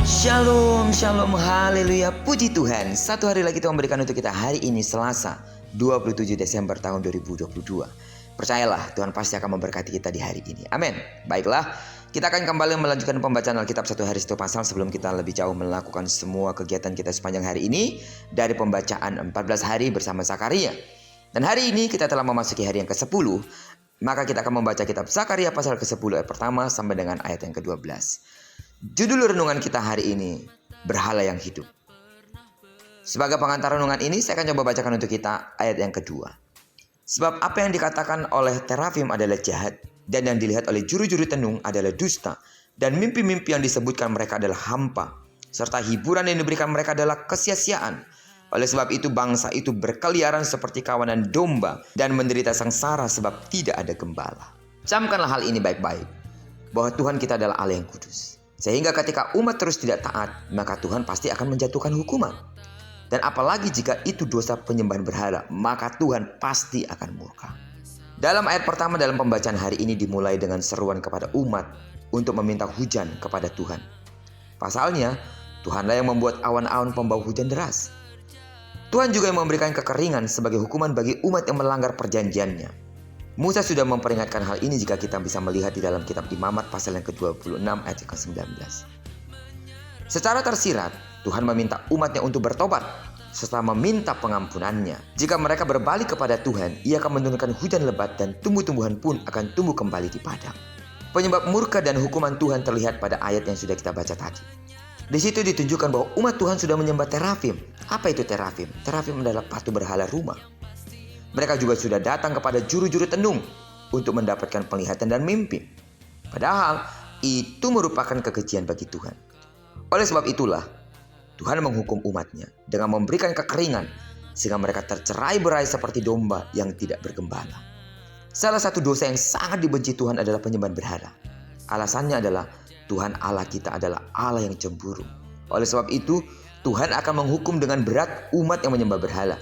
Shalom, shalom, haleluya, puji Tuhan. Satu hari lagi Tuhan memberikan untuk kita hari ini Selasa 27 Desember tahun 2022. Percayalah Tuhan pasti akan memberkati kita di hari ini. Amin. Baiklah, kita akan kembali melanjutkan pembacaan Alkitab satu hari satu pasal sebelum kita lebih jauh melakukan semua kegiatan kita sepanjang hari ini dari pembacaan 14 hari bersama Zakaria. Dan hari ini kita telah memasuki hari yang ke-10. Maka kita akan membaca kitab Zakaria pasal ke-10 ayat pertama sampai dengan ayat yang ke-12. Judul renungan kita hari ini, Berhala yang Hidup. Sebagai pengantar renungan ini, saya akan coba bacakan untuk kita ayat yang kedua. Sebab apa yang dikatakan oleh terafim adalah jahat, dan yang dilihat oleh juru-juru tenung adalah dusta, dan mimpi-mimpi yang disebutkan mereka adalah hampa, serta hiburan yang diberikan mereka adalah kesia-siaan. Oleh sebab itu bangsa itu berkeliaran seperti kawanan domba, dan menderita sengsara sebab tidak ada gembala. Camkanlah hal ini baik-baik, bahwa Tuhan kita adalah Allah yang kudus. Sehingga ketika umat terus tidak taat, maka Tuhan pasti akan menjatuhkan hukuman. Dan apalagi jika itu dosa penyembahan berhala, maka Tuhan pasti akan murka. Dalam ayat pertama dalam pembacaan hari ini dimulai dengan seruan kepada umat untuk meminta hujan kepada Tuhan. Pasalnya, Tuhanlah yang membuat awan-awan pembawa hujan deras. Tuhan juga yang memberikan kekeringan sebagai hukuman bagi umat yang melanggar perjanjiannya. Musa sudah memperingatkan hal ini jika kita bisa melihat di dalam kitab Imamat pasal yang ke-26 ayat yang ke-19. Secara tersirat, Tuhan meminta umatnya untuk bertobat serta meminta pengampunannya. Jika mereka berbalik kepada Tuhan, Ia akan menurunkan hujan lebat dan tumbuh-tumbuhan pun akan tumbuh kembali di padang. Penyebab murka dan hukuman Tuhan terlihat pada ayat yang sudah kita baca tadi. Di situ ditunjukkan bahwa umat Tuhan sudah menyembah terafim. Apa itu terafim? Terafim adalah patung berhala rumah. Mereka juga sudah datang kepada juru-juru tenung untuk mendapatkan penglihatan dan mimpi. Padahal itu merupakan kekejian bagi Tuhan. Oleh sebab itulah Tuhan menghukum umatnya dengan memberikan kekeringan sehingga mereka tercerai-berai seperti domba yang tidak bergembala. Salah satu dosa yang sangat dibenci Tuhan adalah penyembahan berhala. Alasannya adalah Tuhan Allah kita adalah Allah yang cemburu. Oleh sebab itu Tuhan akan menghukum dengan berat umat yang menyembah berhala.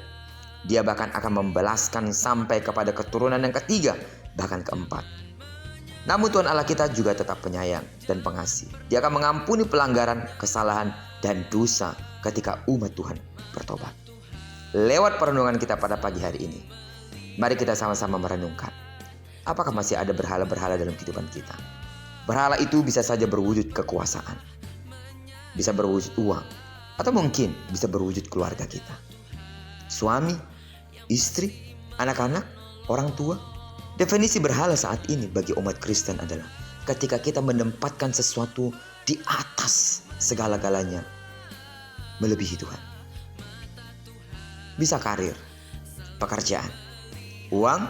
Dia bahkan akan membalaskan sampai kepada keturunan yang ketiga, bahkan keempat. Namun Tuhan Allah kita juga tetap penyayang dan pengasih. Dia akan mengampuni pelanggaran, kesalahan, dan dosa ketika umat Tuhan bertobat. Lewat perenungan kita pada pagi hari ini, mari kita sama-sama merenungkan. Apakah masih ada berhala-berhala dalam kehidupan kita? Berhala itu bisa saja berwujud kekuasaan, bisa berwujud uang, atau mungkin bisa berwujud keluarga kita. Suami, istri, anak-anak, orang tua. Definisi berhala saat ini bagi umat Kristen adalah ketika kita menempatkan sesuatu di atas segala-galanya melebihi Tuhan. Bisa karir, pekerjaan, uang,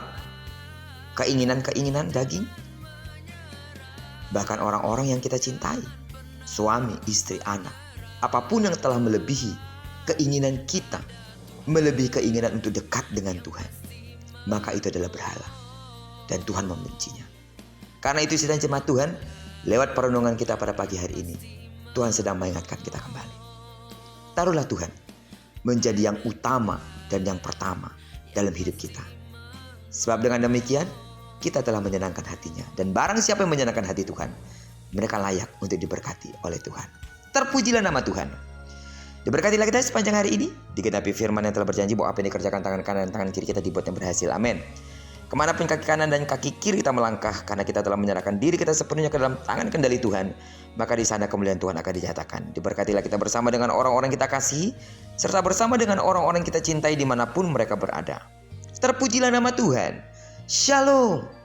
keinginan-keinginan daging, bahkan orang-orang yang kita cintai, suami, istri, anak. Apapun yang telah melebihi keinginan kita, melebihi keinginan untuk dekat dengan Tuhan, maka itu adalah berhala dan Tuhan membencinya. Karena itu sidang jemaat Tuhan, lewat perenungan kita pada pagi hari ini, Tuhan sedang mengingatkan kita kembali. Taruhlah Tuhan menjadi yang utama dan yang pertama dalam hidup kita. Sebab dengan demikian kita telah menyenangkan hatinya, dan barang siapa yang menyenangkan hati Tuhan, mereka layak untuk diberkati oleh Tuhan. Terpujilah nama Tuhan. Diberkatilah kita sepanjang hari ini, digenapi firman yang telah berjanji bahwa apa yang dikerjakan tangan kanan dan tangan kiri kita dibuat yang berhasil. Amin. Kemanapun kaki kanan dan kaki kiri kita melangkah, karena kita telah menyerahkan diri kita sepenuhnya ke dalam tangan kendali Tuhan, maka di sana kemuliaan Tuhan akan dinyatakan. Diberkatilah kita bersama dengan orang-orang kita kasihi, serta bersama dengan orang-orang kita cintai dimanapun mereka berada. Terpujilah nama Tuhan. Shalom.